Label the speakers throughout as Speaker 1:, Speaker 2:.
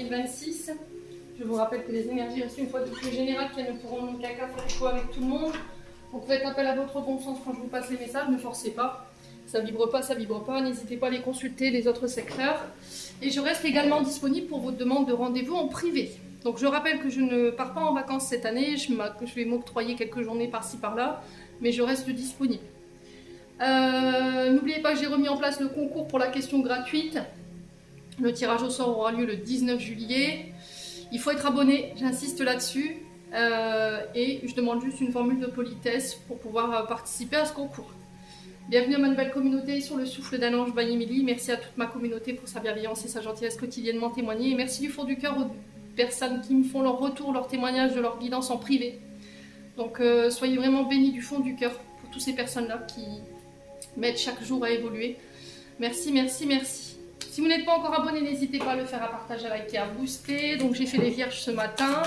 Speaker 1: 2026. Je vous rappelle que les énergies restent une fois de plus générales, qu'elles ne pourront donc qu'à faire écho avec tout le monde. Donc faites appel à votre bon sens quand je vous passe les messages, ne forcez pas. Ça vibre pas, ça vibre pas. N'hésitez pas à les consulter, les autres secteurs. Et je reste également disponible pour votre demande de rendez-vous en privé. Donc je rappelle que je ne pars pas en vacances cette année, je vais m'octroyer quelques journées par-ci par-là, mais je reste disponible. N'oubliez pas que j'ai remis en place le concours pour la question gratuite. Le tirage au sort aura lieu le 19 juillet. Il faut être abonné, j'insiste là-dessus. Et je demande juste une formule de politesse pour pouvoir participer à ce concours. Bienvenue à ma nouvelle communauté sur le souffle d'un ange by Émilie. Merci à toute ma communauté pour sa bienveillance et sa gentillesse quotidiennement témoignée. Et merci du fond du cœur aux personnes qui me font leur retour, leur témoignage de leur guidance en privé. Donc soyez vraiment bénis du fond du cœur pour toutes ces personnes-là qui m'aident chaque jour à évoluer. Merci, merci, merci. Si vous n'êtes pas encore abonné, n'hésitez pas à le faire, à partager, à liker, à booster. Donc j'ai fait les vierges ce matin.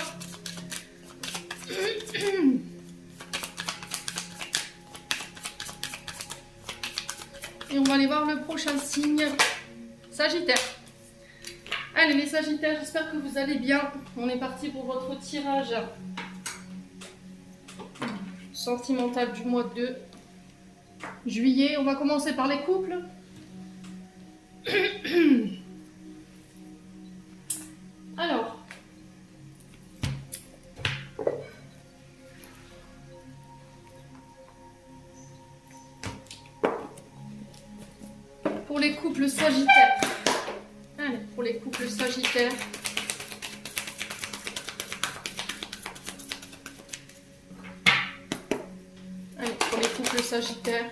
Speaker 1: Et on va aller voir le prochain signe, Sagittaire. Allez les Sagittaires, j'espère que vous allez bien. On est parti pour votre tirage sentimental du mois de juillet. On va commencer par les couples. Alors, pour les couples Sagittaires. Allez, pour les couples Sagittaires. Allez, pour les couples Sagittaires.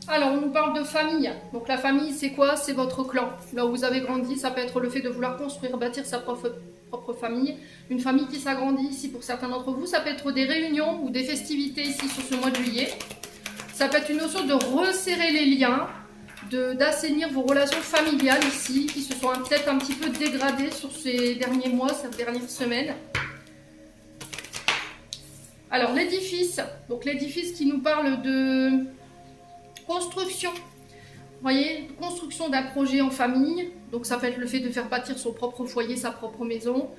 Speaker 1: Alors, on nous parle de famille. Donc, la famille, c'est quoi? C'est votre clan. Là où vous avez grandi, ça peut être le fait de vouloir construire, bâtir sa propre famille. Une famille qui s'agrandit ici pour certains d'entre vous. Ça peut être des réunions ou des festivités ici sur ce mois de juillet. Ça peut être une notion de resserrer les liens, d'assainir vos relations familiales ici, qui se sont peut-être un petit peu dégradées sur ces derniers mois, ces dernières semaines. Alors, l'édifice. Donc, l'édifice qui nous parle de construction, vous voyez, construction d'un projet en famille, donc ça peut être le fait de faire bâtir son propre foyer, sa propre maison.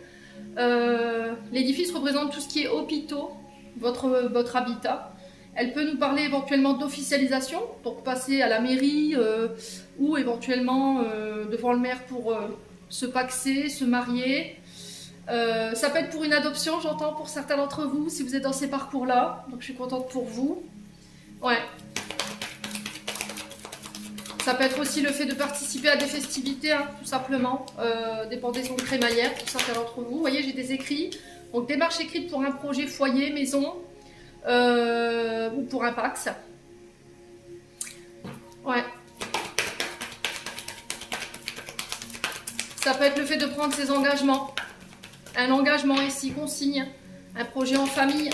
Speaker 1: L'édifice représente tout ce qui est hôpitaux, votre habitat. Elle peut nous parler éventuellement d'officialisation, donc passer à la mairie ou éventuellement devant le maire pour se paxer, se marier. Ça peut être pour une adoption, j'entends, pour certains d'entre vous, si vous êtes dans ces parcours-là, donc je suis contente pour vous. Ouais. Ça peut être aussi le fait de participer à des festivités, hein, tout simplement, des pendaisons de crémaillère pour certains d'entre vous. Vous voyez, j'ai des écrits. Donc, démarche écrite pour un projet foyer, maison, ou pour un Pax. Ouais. Ça peut être le fait de prendre ses engagements. Un engagement ici, consigne. Un projet en famille.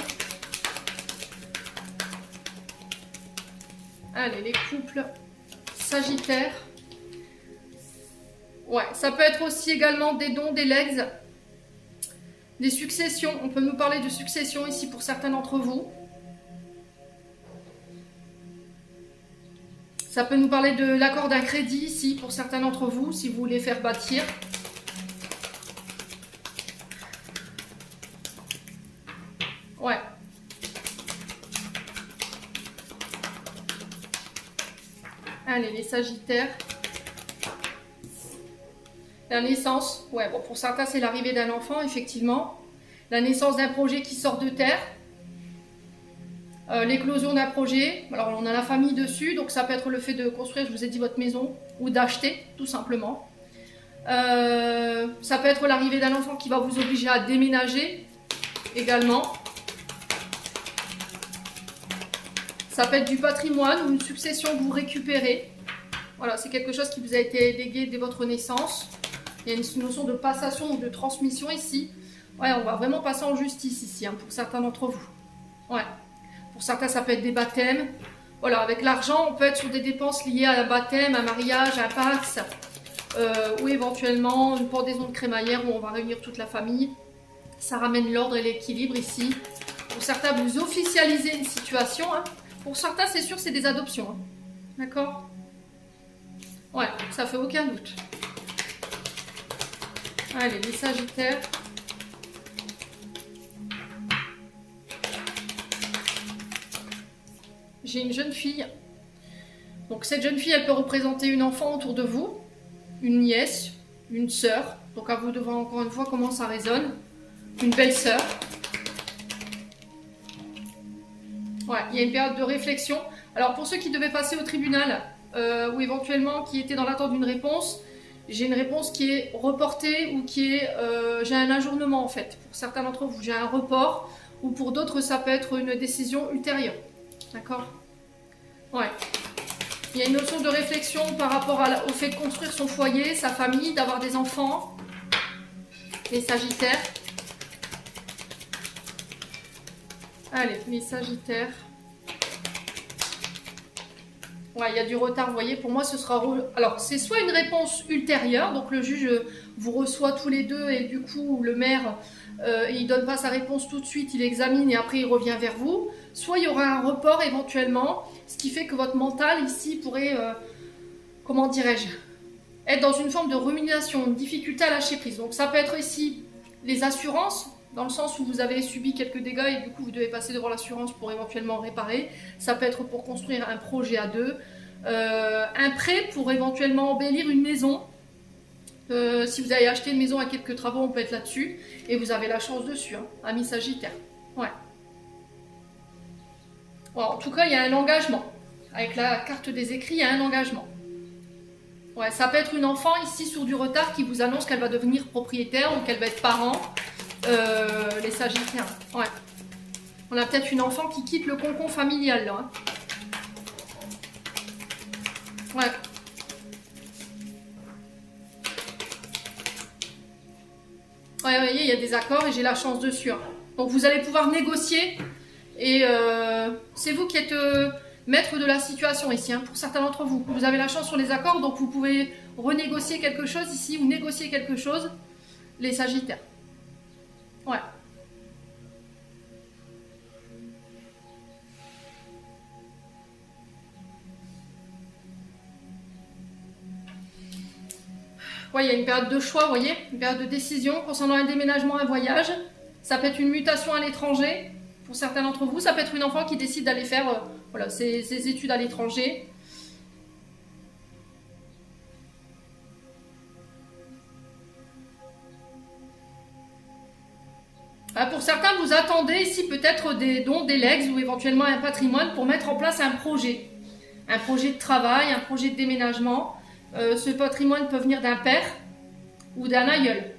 Speaker 1: Allez, les couples Sagittaire. Ouais, ça peut être aussi également des dons, des legs, des successions. On peut nous parler de succession ici pour certains d'entre vous. Ça peut nous parler de l'accord d'un crédit ici pour certains d'entre vous, si vous voulez faire bâtir. Ouais. Allez, les Sagittaires. La naissance, ouais, bon, pour certains, c'est l'arrivée d'un enfant, effectivement. La naissance d'un projet qui sort de terre. L'éclosion d'un projet. Alors, on a la famille dessus, donc ça peut être le fait de construire, je vous ai dit, votre maison, ou d'acheter, tout simplement. Ça peut être l'arrivée d'un enfant qui va vous obliger à déménager, également. Ça peut être du patrimoine ou une succession que vous récupérez. Voilà, c'est quelque chose qui vous a été légué dès votre naissance. Il y a une notion de passation ou de transmission ici. Ouais, on va vraiment passer en justice ici, hein, pour certains d'entre vous. Ouais. Pour certains, ça peut être des baptêmes. Voilà, avec l'argent, on peut être sur des dépenses liées à un baptême, un mariage, un Pax, ou éventuellement une pendaison de crémaillère où on va réunir toute la famille. Ça ramène l'ordre et l'équilibre ici. Pour certains, vous officialisez une situation, hein. Pour certains, c'est sûr, c'est des adoptions. Hein. D'accord? Ouais, ça fait aucun doute. Allez, les Sagittaires. J'ai une jeune fille. Donc cette jeune fille, elle peut représenter une enfant autour de vous, une nièce, une sœur. Donc à vous de voir encore une fois comment ça résonne. Une belle-sœur. Ouais, il y a une période de réflexion. Alors pour ceux qui devaient passer au tribunal ou éventuellement qui étaient dans l'attente d'une réponse, j'ai une réponse qui est reportée ou qui est... j'ai un ajournement en fait. Pour certains d'entre vous, j'ai un report ou pour d'autres, ça peut être une décision ultérieure. D'accord? Ouais. Il y a une notion de réflexion par rapport au fait de construire son foyer, sa famille, d'avoir des enfants. Les Sagittaires. Allez, les Sagittaires. Ouais, il y a du retard, vous voyez, pour moi ce sera... Alors, c'est soit une réponse ultérieure, donc le juge vous reçoit tous les deux et du coup le maire, il donne pas sa réponse tout de suite, il examine et après il revient vers vous. Soit il y aura un report éventuellement, ce qui fait que votre mental ici pourrait, comment dirais-je, être dans une forme de rumination, une difficulté à lâcher prise. Donc ça peut être ici les assurances, dans le sens où vous avez subi quelques dégâts et du coup vous devez passer devant l'assurance pour éventuellement réparer. Ça peut être pour construire un projet à deux, un prêt pour éventuellement embellir une maison. Si vous avez acheté une maison à quelques travaux, on peut être là-dessus et vous avez la chance dessus, hein, ami Sagittaire. Ouais. Ouais, en tout cas, il y a un engagement. Avec la carte des écrits, il y a un engagement. Ouais, ça peut être une enfant ici sur du retard qui vous annonce qu'elle va devenir propriétaire ou qu'elle va être parent. Les Sagittaires. Ouais. On a peut-être une enfant qui quitte le cocon familial là. Hein. Ouais. Ouais, vous voyez, il y a des accords et j'ai la chance dessus. Hein. Donc vous allez pouvoir négocier et c'est vous qui êtes maître de la situation ici, hein, pour certains d'entre vous. Vous avez la chance sur les accords, donc vous pouvez renégocier quelque chose ici ou négocier quelque chose, les Sagittaires. Ouais. Ouais, il y a une période de choix, vous voyez, une période de décision concernant un déménagement, un voyage. Ça peut être une mutation à l'étranger, pour certains d'entre vous. Ça peut être une enfant qui décide d'aller faire voilà, ses études à l'étranger. Pour certains, vous attendez ici peut-être des dons, des legs ou éventuellement un patrimoine pour mettre en place un projet. Un projet de travail, un projet de déménagement. Ce patrimoine peut venir d'un père ou d'un aïeul.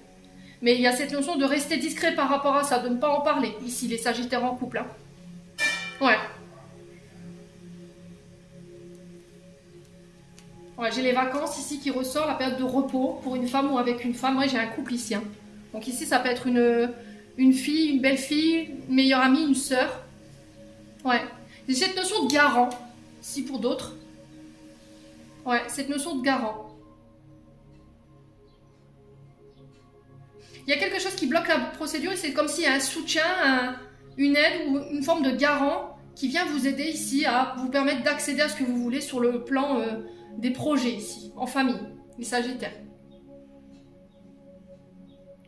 Speaker 1: Mais il y a cette notion de rester discret par rapport à ça, de ne pas en parler. Ici, les Sagittaires en couple. Hein. Ouais. Ouais, j'ai les vacances ici qui ressort, la période de repos pour une femme ou avec une femme. Ouais, j'ai un couple ici. Hein. Donc ici, ça peut être une fille, une belle-fille, une meilleure amie, une sœur. Ouais. J'ai cette notion de garant, ici pour d'autres. Ouais, cette notion de garant. Il y a quelque chose qui bloque la procédure et c'est comme s'il y a un soutien, une aide ou une forme de garant qui vient vous aider ici à vous permettre d'accéder à ce que vous voulez sur le plan des projets ici, en famille, les Sagittaires.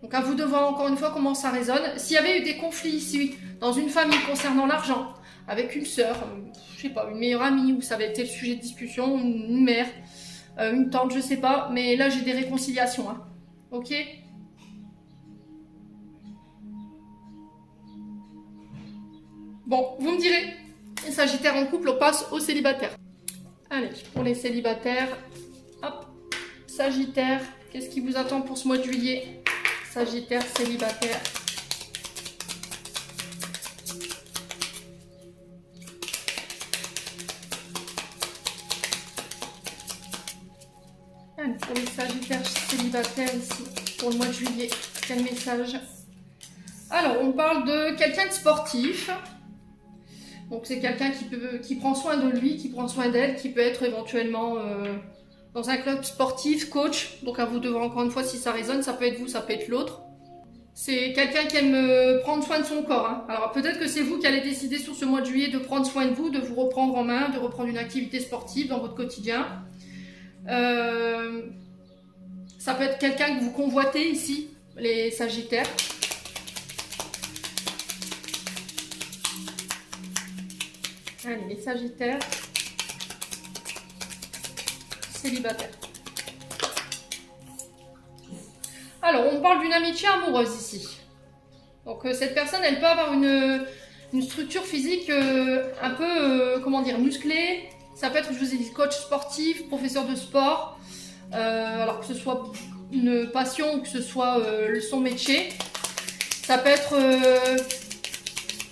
Speaker 1: Donc à vous de voir encore une fois comment ça résonne. S'il y avait eu des conflits ici dans une famille concernant l'argent, avec une sœur, je sais pas, une meilleure amie, où ça avait été le sujet de discussion, une mère, une tante, je sais pas, mais là j'ai des réconciliations, hein. Ok ? Bon, vous me direz, les Sagittaires en couple, on passe aux célibataires. Allez, pour les célibataires, hop, Sagittaire, qu'est-ce qui vous attend pour ce mois de juillet ? Sagittaire, célibataire. Allez, pour les Sagittaires célibataires ici, pour le mois de juillet, quel message ? Alors, on parle de quelqu'un de sportif. Donc, c'est quelqu'un qui prend soin de lui, qui prend soin d'elle, qui peut être éventuellement dans un club sportif, coach. Donc, à vous de voir encore une fois si ça résonne. Ça peut être vous, ça peut être l'autre. C'est quelqu'un qui aime prendre soin de son corps. Hein. Alors, peut-être que c'est vous qui allez décider sur ce mois de juillet de prendre soin de vous, de vous reprendre en main, de reprendre une activité sportive dans votre quotidien. Ça peut être quelqu'un que vous convoitez ici. les Sagittaires. Allez, les Sagittaires. Célibataires. Alors, on parle d'une amitié amoureuse ici. Donc, cette personne, elle peut avoir une structure physique un peu, comment dire, musclée. Ça peut être, je vous ai dit, coach sportif, professeur de sport. Alors que ce soit une passion ou que ce soit son métier. Ça peut être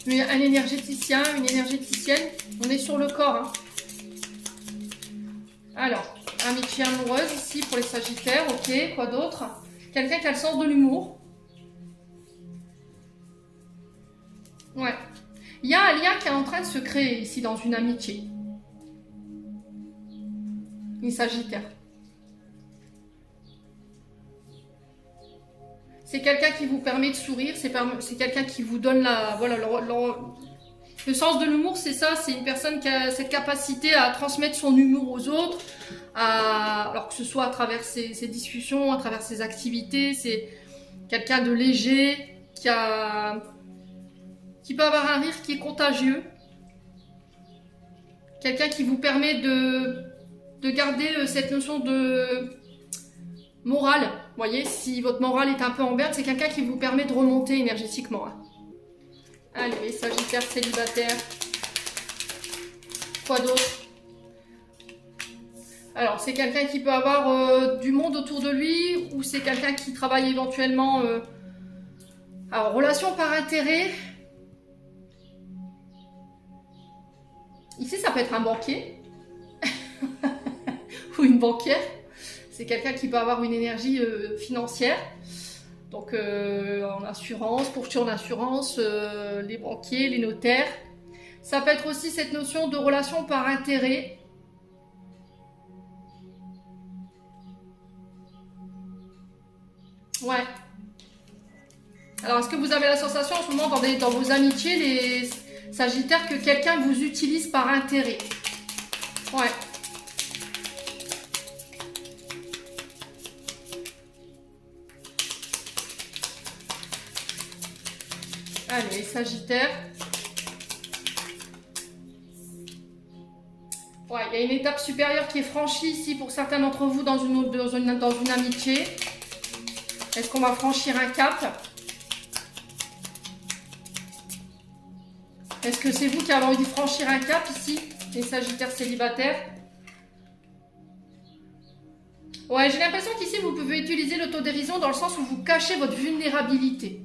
Speaker 1: un énergéticien, une énergéticienne. On est sur le corps. Hein. Alors, amitié amoureuse ici pour les Sagittaires. Ok, quoi d'autre? Quelqu'un qui a le sens de l'humour. Ouais. Il y a un lien qui est en train de se créer ici dans une amitié. Les Sagittaires. C'est quelqu'un qui vous permet de sourire, c'est quelqu'un qui vous donne le sens de l'humour, c'est ça, c'est une personne qui a cette capacité à transmettre son humour aux autres, alors que ce soit à travers ses discussions, à travers ses activités, c'est quelqu'un de léger, qui peut avoir un rire qui est contagieux, quelqu'un qui vous permet de garder cette notion de morale. Vous voyez, si votre morale est un peu en berne, c'est quelqu'un qui vous permet de remonter énergétiquement. Hein. Allez, Sagittaire célibataire. Quoi d'autre? Alors, c'est quelqu'un qui peut avoir du monde autour de lui ou c'est quelqu'un qui travaille éventuellement alors, relation par intérêt. Ici, ça peut être un banquier ou une banquière. C'est quelqu'un qui peut avoir une énergie financière. Donc, en assurance, courtier en assurance, les banquiers, les notaires. Ça peut être aussi cette notion de relation par intérêt. Ouais. Alors, est-ce que vous avez la sensation en ce moment dans vos amitiés, les Sagittaires, que quelqu'un vous utilise par intérêt? Ouais. Allez, Sagittaire. Ouais, il y a une étape supérieure qui est franchie ici pour certains d'entre vous dans une amitié. Est-ce qu'on va franchir un cap? Est-ce que c'est vous qui avez envie de franchir un cap ici, les Sagittaires célibataires? Ouais, j'ai l'impression qu'ici, vous pouvez utiliser l'autodérision dans le sens où vous cachez votre vulnérabilité.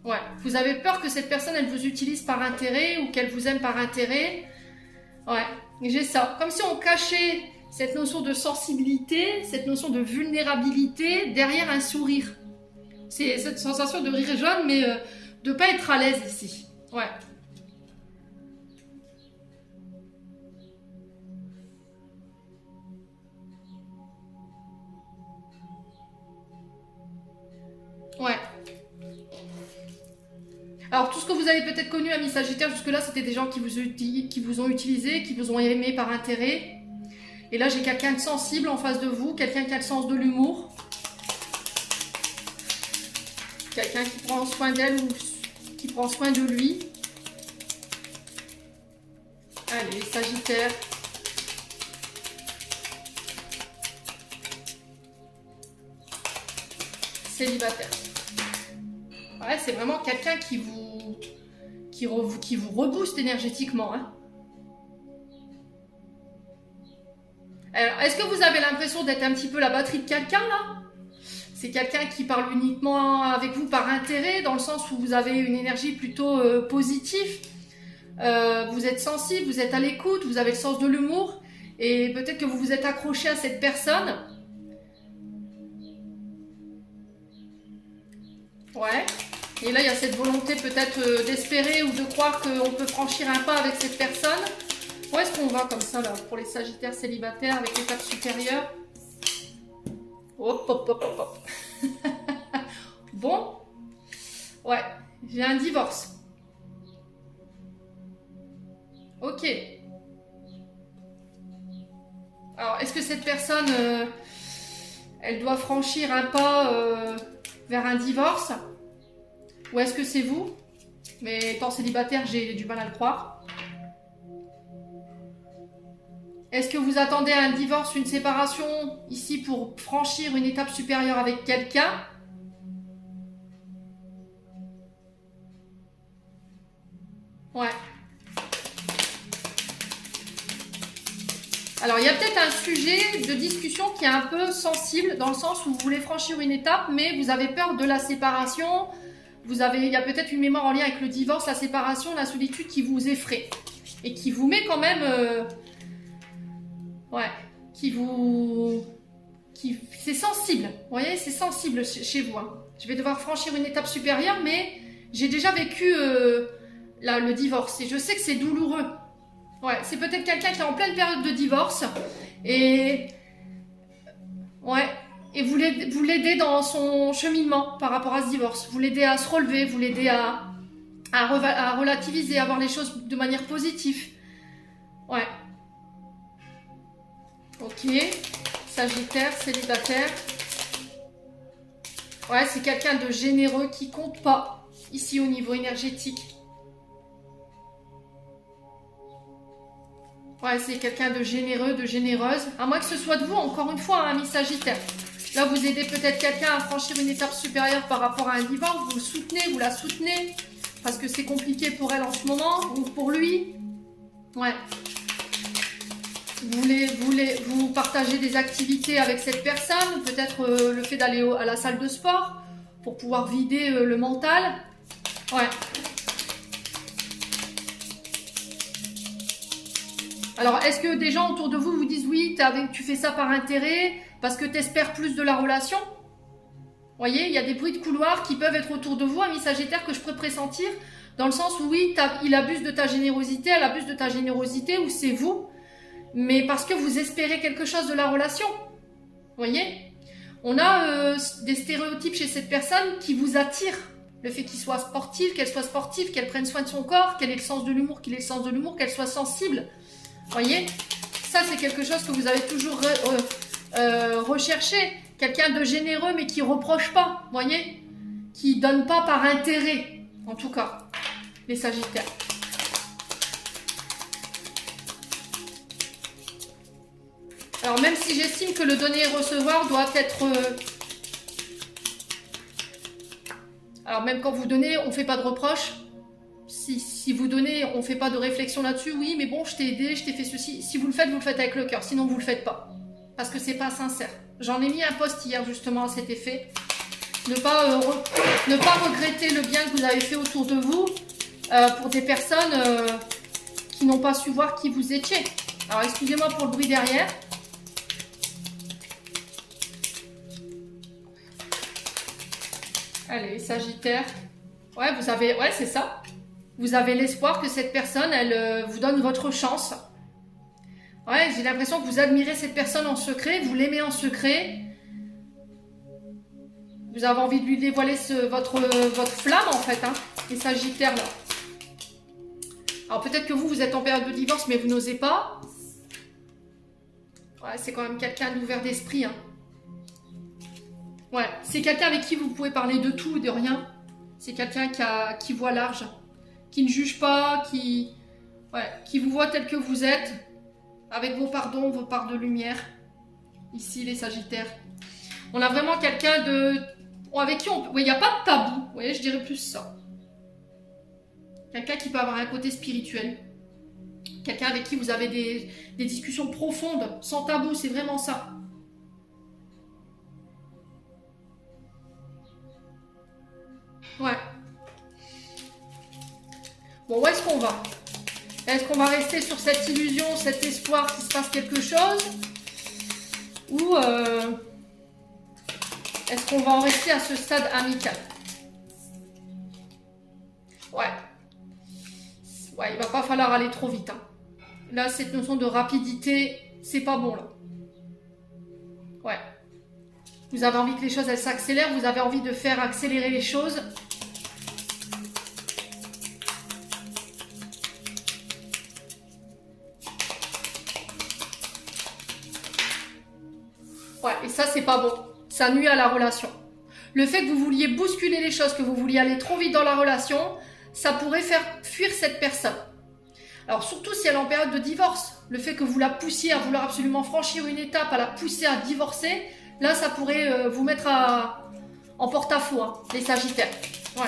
Speaker 1: Ouais, vous avez peur que cette personne, elle vous utilise par intérêt ou qu'elle vous aime par intérêt. Ouais, j'ai ça. Comme si on cachait cette notion de sensibilité, cette notion de vulnérabilité derrière un sourire. C'est cette sensation de rire jaune, mais de ne pas être à l'aise ici. Ouais. Ouais. Alors, tout ce que vous avez peut-être connu, amis Sagittaires, jusque-là, c'était des gens qui vous ont utilisé, qui vous ont aimé par intérêt. Et là, j'ai quelqu'un de sensible en face de vous, quelqu'un qui a le sens de l'humour. Quelqu'un qui prend soin d'elle ou qui prend soin de lui. Allez, Sagittaire. Célibataire. Ouais, c'est vraiment quelqu'un qui vous rebooste énergétiquement. Hein. Alors, est-ce que vous avez l'impression d'être un petit peu la batterie de quelqu'un là? C'est quelqu'un qui parle uniquement avec vous par intérêt, dans le sens où vous avez une énergie plutôt positive. Vous êtes sensible, vous êtes à l'écoute, vous avez le sens de l'humour. Et peut-être que vous vous êtes accroché à cette personne. Ouais. Et là, il y a cette volonté peut-être d'espérer ou de croire qu'on peut franchir un pas avec cette personne. Où est-ce qu'on va comme ça, là, pour les Sagittaires célibataires avec l'étape supérieure? Hop, hop, hop, hop, hop. Bon. Ouais, j'ai un divorce. Ok. Alors, est-ce que cette personne, elle doit franchir un pas vers un divorce? Ou est-ce que c'est vous? Mais étant célibataire, j'ai du mal à le croire. Est-ce que vous attendez un divorce, une séparation, ici, pour franchir une étape supérieure avec quelqu'un? Ouais. Alors, il y a peut-être un sujet de discussion qui est un peu sensible, dans le sens où vous voulez franchir une étape, mais vous avez peur de la séparation. Il y a peut-être une mémoire en lien avec le divorce, la séparation, la solitude qui vous effraie. Et qui vous met quand même... ouais, c'est sensible, vous voyez, c'est sensible chez vous. Hein. Je vais devoir franchir une étape supérieure, mais j'ai déjà vécu le divorce et je sais que c'est douloureux. Ouais, c'est peut-être quelqu'un qui est en pleine période de divorce et ouais, et vous l'aidez dans son cheminement par rapport à ce divorce. Vous l'aidez à se relever, vous l'aidez à relativiser, à voir les choses de manière positive. Ouais. Ok, Sagittaire, célibataire. Ouais, c'est quelqu'un de généreux qui compte pas, ici au niveau énergétique. Ouais, c'est quelqu'un de généreux, de généreuse. À moins que ce soit de vous, encore une fois, un ami Sagittaire. Là, vous aidez peut-être quelqu'un à franchir une étape supérieure par rapport à un divorce. Vous le soutenez, vous la soutenez. Parce que c'est compliqué pour elle en ce moment, ou pour lui. Ouais. Vous partagez des activités avec cette personne, peut-être le fait d'aller à la salle de sport pour pouvoir vider le mental. Ouais. Alors, est-ce que des gens autour de vous vous disent oui, tu fais ça par intérêt, parce que tu espères plus de la relation? Vous voyez, il y a des bruits de couloir qui peuvent être autour de vous, ami Sagittaire, que je peux pressentir, dans le sens où oui, il abuse de ta générosité, elle abuse de ta générosité, ou c'est vous, mais parce que vous espérez quelque chose de la relation. Vous voyez, on a des stéréotypes chez cette personne qui vous attirent. Le fait qu'il soit sportif, qu'elle soit sportive, qu'elle prenne soin de son corps, qu'elle ait le sens de l'humour, qu'il ait le sens de l'humour, qu'elle soit sensible. Vous voyez, ça c'est quelque chose que vous avez toujours recherché. Quelqu'un de généreux mais qui reproche pas, vous voyez, qui donne pas par intérêt, en tout cas, les Sagittaires. Alors même si j'estime que le donner et recevoir doit être... Alors même quand vous donnez, on ne fait pas de reproches. Si vous donnez, on ne fait pas de réflexion là-dessus. Oui, mais bon, je t'ai aidé, je t'ai fait ceci. Si vous le faites avec le cœur. Sinon, vous ne le faites pas. Parce que c'est pas sincère. J'en ai mis un post hier justement à cet effet. Ne pas regretter le bien que vous avez fait autour de vous pour des personnes qui n'ont pas su voir qui vous étiez. Alors excusez-moi pour le bruit derrière. Allez, Sagittaire. Ouais, c'est ça. Vous avez l'espoir que cette personne, elle vous donne votre chance. Ouais, j'ai l'impression que vous admirez cette personne en secret, vous l'aimez en secret. Vous avez envie de lui dévoiler votre flamme, en fait, hein, les Sagittaires, là. Alors, peut-être que vous êtes en période de divorce, mais vous n'osez pas. Ouais, c'est quand même quelqu'un d'ouvert d'esprit, hein. Ouais, c'est quelqu'un avec qui vous pouvez parler de tout et de rien. C'est quelqu'un qui voit large, qui ne juge pas, qui vous voit tel que vous êtes, avec vos pardons, vos parts de lumière. Ici, les Sagittaires. On a vraiment quelqu'un avec qui il n'y a pas de tabou. Vous voyez, je dirais plus ça. Quelqu'un qui peut avoir un côté spirituel. Quelqu'un avec qui vous avez des discussions profondes, sans tabou, c'est vraiment ça. Ouais. Bon, où est-ce qu'on va? Est-ce qu'on va rester sur cette illusion, cet espoir qu'il se passe quelque chose? Ou est-ce qu'on va en rester à ce stade amical? Ouais. Ouais, il va pas falloir aller trop vite. Hein. Là, cette notion de rapidité, c'est pas bon, là. Ouais. Vous avez envie que les choses, elles s'accélèrent. Vous avez envie de faire accélérer les choses. Ouais, et ça, c'est pas bon. Ça nuit à la relation. le fait que vous vouliez bousculer les choses, que vous vouliez aller trop vite dans la relation, ça pourrait faire fuir cette personne. Alors surtout si elle est en période de divorce, le fait que vous la poussiez à vouloir absolument franchir une étape, à la pousser à divorcer, là ça pourrait vous mettre en porte-à-faux, hein, les Sagittaires. Ouais.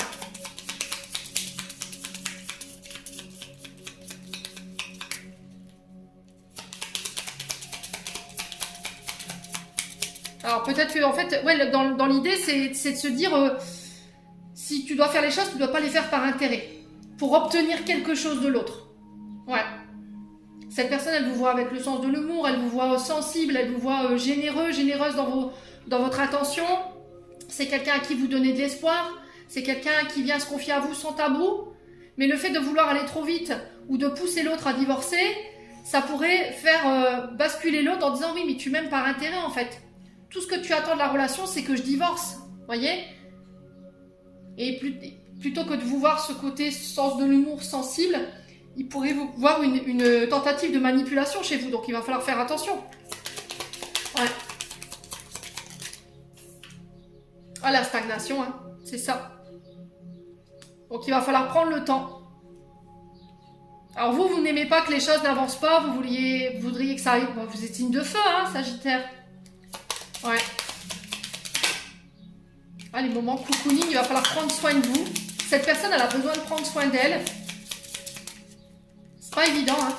Speaker 1: Alors peut-être que en fait, ouais, dans l'idée, c'est de se dire, si tu dois faire les choses, tu ne dois pas les faire par intérêt, pour obtenir quelque chose de l'autre. Ouais. Cette personne, elle vous voit avec le sens de l'humour, elle vous voit sensible, elle vous voit généreux, généreuse dans votre attention. C'est quelqu'un à qui vous donnez de l'espoir, c'est quelqu'un qui vient se confier à vous sans tabou. Mais le fait de vouloir aller trop vite ou de pousser l'autre à divorcer, ça pourrait faire basculer l'autre en disant oui, mais tu m'aimes par intérêt en fait. Tout ce que tu attends de la relation, c'est que je divorce, voyez. Et plutôt que de vous voir ce côté sens de l'humour sensible, il pourrait vous voir une tentative de manipulation chez vous. Donc il va falloir faire attention. Ouais. Ah, la stagnation, hein, c'est ça. Donc il va falloir prendre le temps. Alors vous n'aimez pas que les choses n'avancent pas, vous voudriez que ça arrive. Bon, vous êtes signe de feu, hein, Sagittaire. Ouais. Ah, les moments cocooning, il va falloir prendre soin de vous. Cette personne, elle a besoin de prendre soin d'elle. C'est pas évident, hein.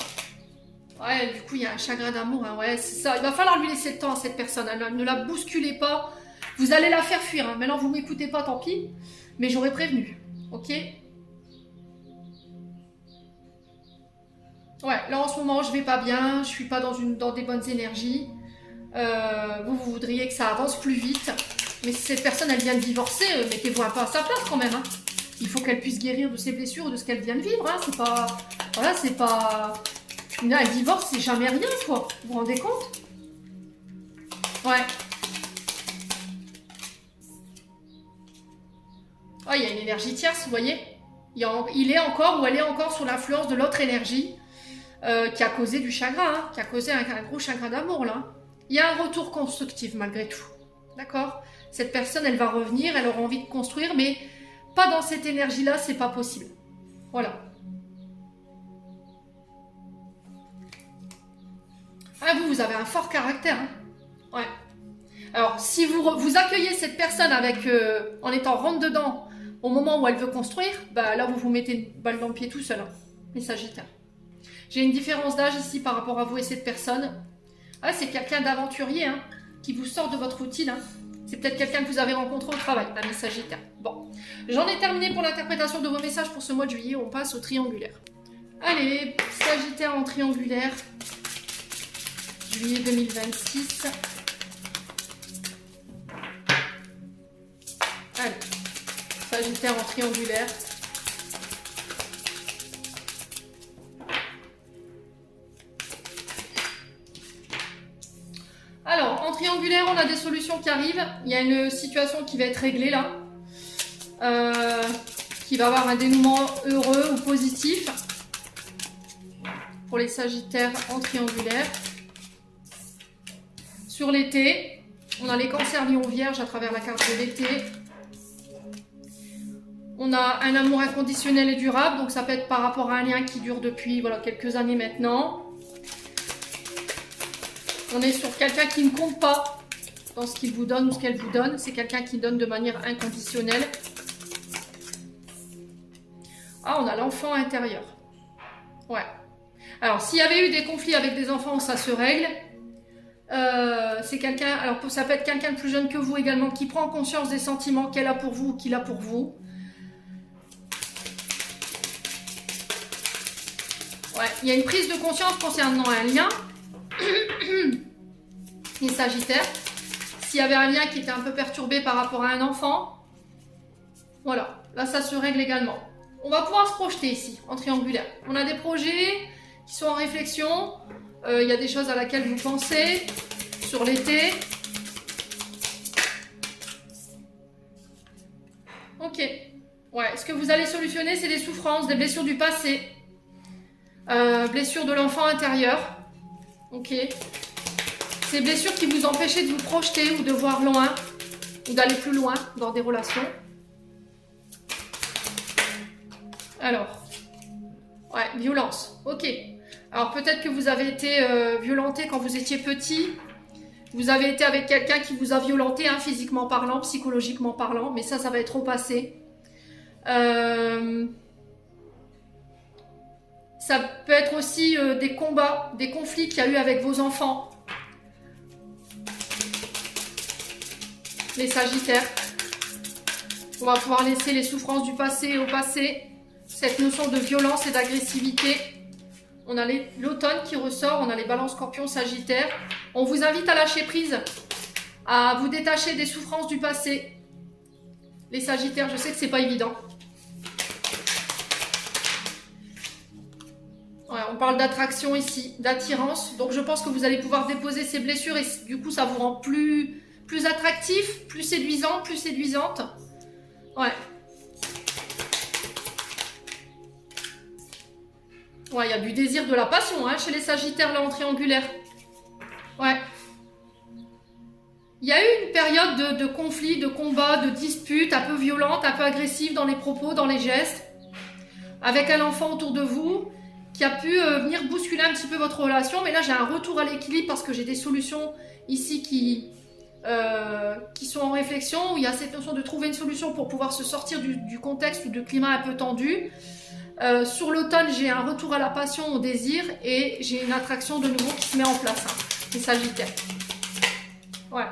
Speaker 1: Ouais, du coup, il y a un chagrin d'amour, hein. Ouais, c'est ça. Il va falloir lui laisser le temps à cette personne. Ne la bousculez pas. Vous allez la faire fuir, hein. Maintenant, vous m'écoutez pas, tant pis. Mais j'aurais prévenu. Ok? Ouais, là, en ce moment, je vais pas bien. Je suis pas dans des bonnes énergies. Vous voudriez que ça avance plus vite. Mais si cette personne, elle vient de divorcer, mettez-vous un peu à sa place quand même, hein. Il faut qu'elle puisse guérir de ses blessures, de ce qu'elle vient de vivre, hein. C'est pas... Voilà, c'est pas... Un divorce, c'est jamais rien, quoi. Vous vous rendez compte? Ouais. Oh, il y a une énergie tierce, vous voyez? Il est encore ou elle est encore sous l'influence de l'autre énergie qui a causé du chagrin, hein, qui a causé un gros chagrin d'amour, là. Il y a un retour constructif, malgré tout. D'accord? Cette personne, elle va revenir, elle aura envie de construire, mais pas dans cette énergie-là, c'est pas possible. Voilà. Ah, vous avez un fort caractère, hein. Ouais. Alors, si vous accueillez cette personne avec, en étant rentre dedans au moment où elle veut construire, bah là, vous mettez une balle dans le pied tout seul, hein, les Sagittaires. J'ai une différence d'âge ici par rapport à vous et cette personne. Ah, c'est quelqu'un d'aventurier, hein, qui vous sort de votre routine, hein. C'est peut-être quelqu'un que vous avez rencontré au travail, les Sagittaires. Bon, j'en ai terminé pour l'interprétation de vos messages pour ce mois de juillet. On passe au triangulaire. Allez, Sagittaire en triangulaire. Juillet 2026. Allez, Sagittaire en triangulaire. Alors, en triangulaire, on a des solutions qui arrivent. Il y a une situation qui va être réglée là. Qui va avoir un dénouement heureux ou positif. Pour les Sagittaires en triangulaire. Sur l'été, on a les cancers lions vierges à travers la carte de l'été. On a un amour inconditionnel et durable. Donc ça peut être par rapport à un lien qui dure depuis quelques années maintenant. On est sur quelqu'un qui ne compte pas dans ce qu'il vous donne ou ce qu'elle vous donne. C'est quelqu'un qui donne de manière inconditionnelle. Ah, on a l'enfant intérieur. Ouais. Alors, s'il y avait eu des conflits avec des enfants, ça se règle. C'est quelqu'un, alors ça peut être quelqu'un de plus jeune que vous également, qui prend conscience des sentiments qu'elle a pour vous ou qu'il a pour vous. Ouais, il y a une prise de conscience concernant un lien. Les Sagittaires, s'il y avait un lien qui était un peu perturbé par rapport à un enfant, voilà, là ça se règle également. On va pouvoir se projeter ici, en triangulaire. On a des projets qui sont en réflexion, il y a des choses à laquelle vous pensez, sur l'été. Ok, ouais, ce que vous allez solutionner, c'est des souffrances, des blessures du passé, blessures de l'enfant intérieur, ok. Ces blessures qui vous empêchaient de vous projeter ou de voir loin. ou d'aller plus loin dans des relations. Alors, ouais, violence, ok. Alors peut-être que vous avez été violenté quand vous étiez petit. Vous avez été avec quelqu'un qui vous a violenté, hein, physiquement parlant, psychologiquement parlant. Mais ça va être au passé. Ça peut être aussi des combats, des conflits qu'il y a eu avec vos enfants. Les Sagittaires. On va pouvoir laisser les souffrances du passé au passé. Cette notion de violence et d'agressivité. On a l'automne qui ressort, on a les balances scorpions, sagittaires. On vous invite à lâcher prise, à vous détacher des souffrances du passé. Les sagittaires, je sais que c'est pas évident. Ouais, on parle d'attraction ici, d'attirance. Donc je pense que vous allez pouvoir déposer ces blessures et du coup ça vous rend plus attractif, plus séduisant, plus séduisante. Ouais. Ouais, il y a du désir, de la passion, hein, chez les sagittaires là en triangulaire. Ouais. Il y a eu une période de conflit, de combat, de dispute, un peu violente, un peu agressive dans les propos, dans les gestes. Avec un enfant autour de vous qui a pu venir bousculer un petit peu votre relation. Mais là, j'ai un retour à l'équilibre parce que j'ai des solutions ici qui sont en réflexion. Où il y a cette notion de trouver une solution pour pouvoir se sortir du contexte ou du climat un peu tendu. Sur l'automne, j'ai un retour à la passion, au désir. Et j'ai une attraction de nouveau qui se met en place. Hein, les sagittaires. Ouais.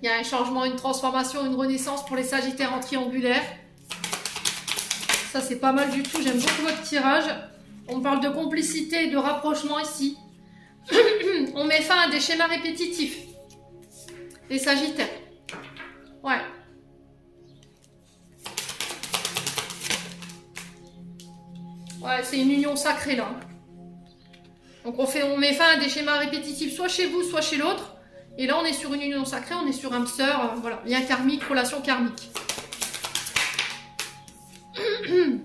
Speaker 1: Il y a un changement, une transformation, une renaissance pour les sagittaires en triangulaire. Ça, c'est pas mal du tout. J'aime beaucoup votre tirage. On parle de complicité et de rapprochement ici. On met fin à des schémas répétitifs. Les sagittaires. Ouais. Ouais, c'est une union sacrée là. Donc on met fin à des schémas répétitifs, soit chez vous, soit chez l'autre. Et là, on est sur une union sacrée, on est sur âme sœur, voilà, lien karmique, relation karmique.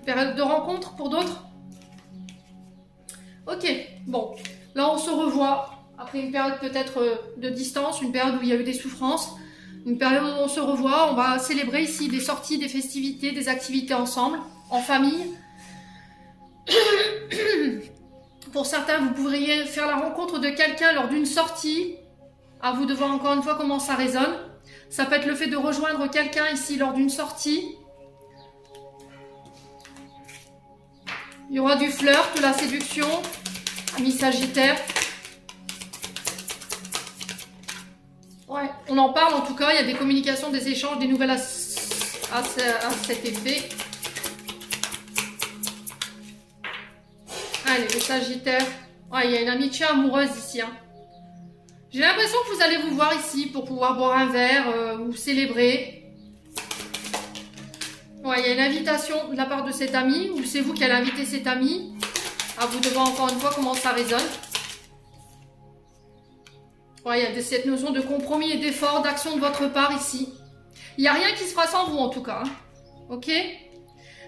Speaker 1: Période de rencontre pour d'autres. Ok, bon, là on se revoit après une période peut-être de distance, une période où il y a eu des souffrances, une période où on se revoit, on va célébrer ici des sorties, des festivités, des activités ensemble, en famille. Pour certains, vous pourriez faire la rencontre de quelqu'un lors d'une sortie. À vous de voir encore une fois comment ça résonne. Ça peut être le fait de rejoindre quelqu'un ici lors d'une sortie. Il y aura du flirt, de la séduction. Amis sagittaires. Ouais, on en parle en tout cas. Il y a des communications, des échanges, des nouvelles à cet effet. Allez, les sagittaires. Ouais, il y a une amitié amoureuse ici. Hein. J'ai l'impression que vous allez vous voir ici pour pouvoir boire un verre ou célébrer. Ouais, il y a une invitation de la part de cet ami, ou c'est vous qui allez inviter cet ami. À vous de voir encore une fois comment ça résonne. Ouais, il y a cette notion de compromis et d'effort, d'action de votre part ici. Il n'y a rien qui se fera sans vous en tout cas. Hein. Ok ?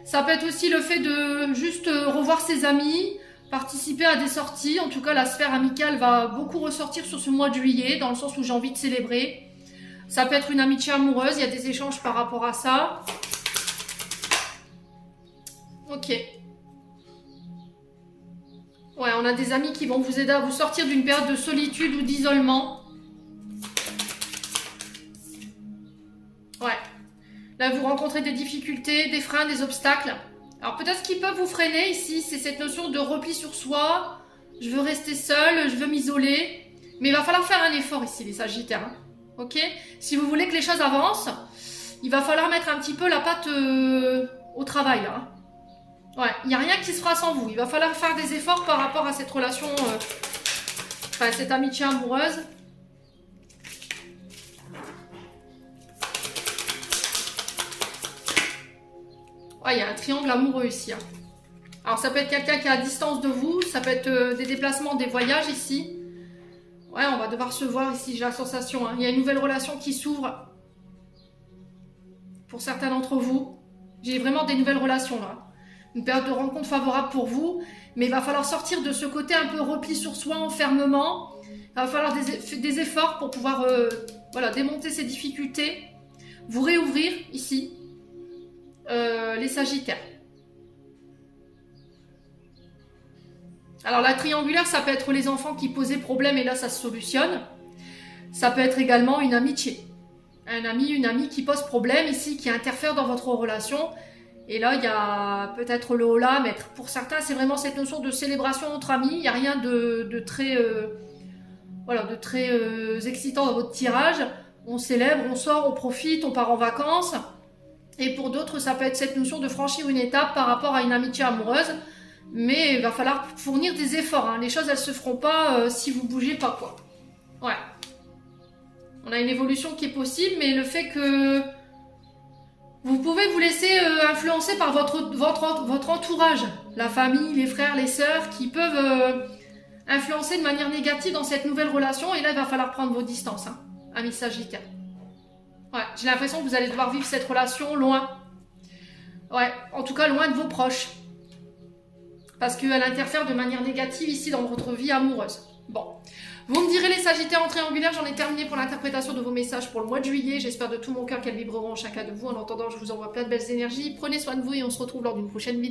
Speaker 1: Ça peut être aussi le fait de juste revoir ses amis, participer à des sorties. En tout cas, la sphère amicale va beaucoup ressortir sur ce mois de juillet, dans le sens où j'ai envie de célébrer. Ça peut être une amitié amoureuse, il y a des échanges par rapport à ça. Ok. Ouais, on a des amis qui vont vous aider à vous sortir d'une période de solitude ou d'isolement. Ouais. Là, vous rencontrez des difficultés, des freins, des obstacles. Alors peut-être ce qui peut vous freiner ici, c'est cette notion de repli sur soi. Je veux rester seule, je veux m'isoler. Mais il va falloir faire un effort ici, les sagittaires. Hein. Ok ? Si vous voulez que les choses avancent, il va falloir mettre un petit peu la patte au travail. Là, hein. Ouais, il n'y a rien qui se fera sans vous. Il va falloir faire des efforts par rapport à cette relation, enfin cette amitié amoureuse. Ouais, il y a un triangle amoureux ici. Hein. Alors, ça peut être quelqu'un qui est à distance de vous. Ça peut être des déplacements, des voyages ici. Ouais, on va devoir se voir ici, j'ai la sensation. Hein. Il y a une nouvelle relation qui s'ouvre. Pour certains d'entre vous. J'ai vraiment des nouvelles relations là. Une période de rencontre favorable pour vous. Mais il va falloir sortir de ce côté un peu repli sur soi, enfermement. Il va falloir des efforts pour pouvoir voilà, démonter ces difficultés. vous réouvrir ici, les Sagittaires. Alors la triangulaire, ça peut être les enfants qui posaient problème et là ça se solutionne. Ça peut être également une amitié. Un ami, une amie qui pose problème ici, qui interfère dans votre relation. Et là, il y a peut-être le holà, mais pour certains, c'est vraiment cette notion de célébration entre amis. Il n'y a rien de très, excitant dans votre tirage. On célèbre, on sort, on profite, on part en vacances. Et pour d'autres, ça peut être cette notion de franchir une étape par rapport à une amitié amoureuse. Mais il va falloir fournir des efforts. Hein. Les choses, elles ne se feront pas si vous ne bougez pas, quoi. Ouais. On a une évolution qui est possible, mais le fait que vous pouvez vous laisser influencer par votre entourage, la famille, les frères, les sœurs, qui peuvent influencer de manière négative dans cette nouvelle relation. Et là, il va falloir prendre vos distances, hein, amis Sagittaires. Ouais, j'ai l'impression que vous allez devoir vivre cette relation loin. Ouais, en tout cas, loin de vos proches. Parce qu'elle interfère de manière négative ici dans votre vie amoureuse. Bon. Vous me direz les Sagittaires en triangulaire, j'en ai terminé pour l'interprétation de vos messages pour le mois de juillet. J'espère de tout mon cœur qu'elles vibreront en chacun de vous. En attendant, je vous envoie plein de belles énergies. Prenez soin de vous et on se retrouve lors d'une prochaine vidéo.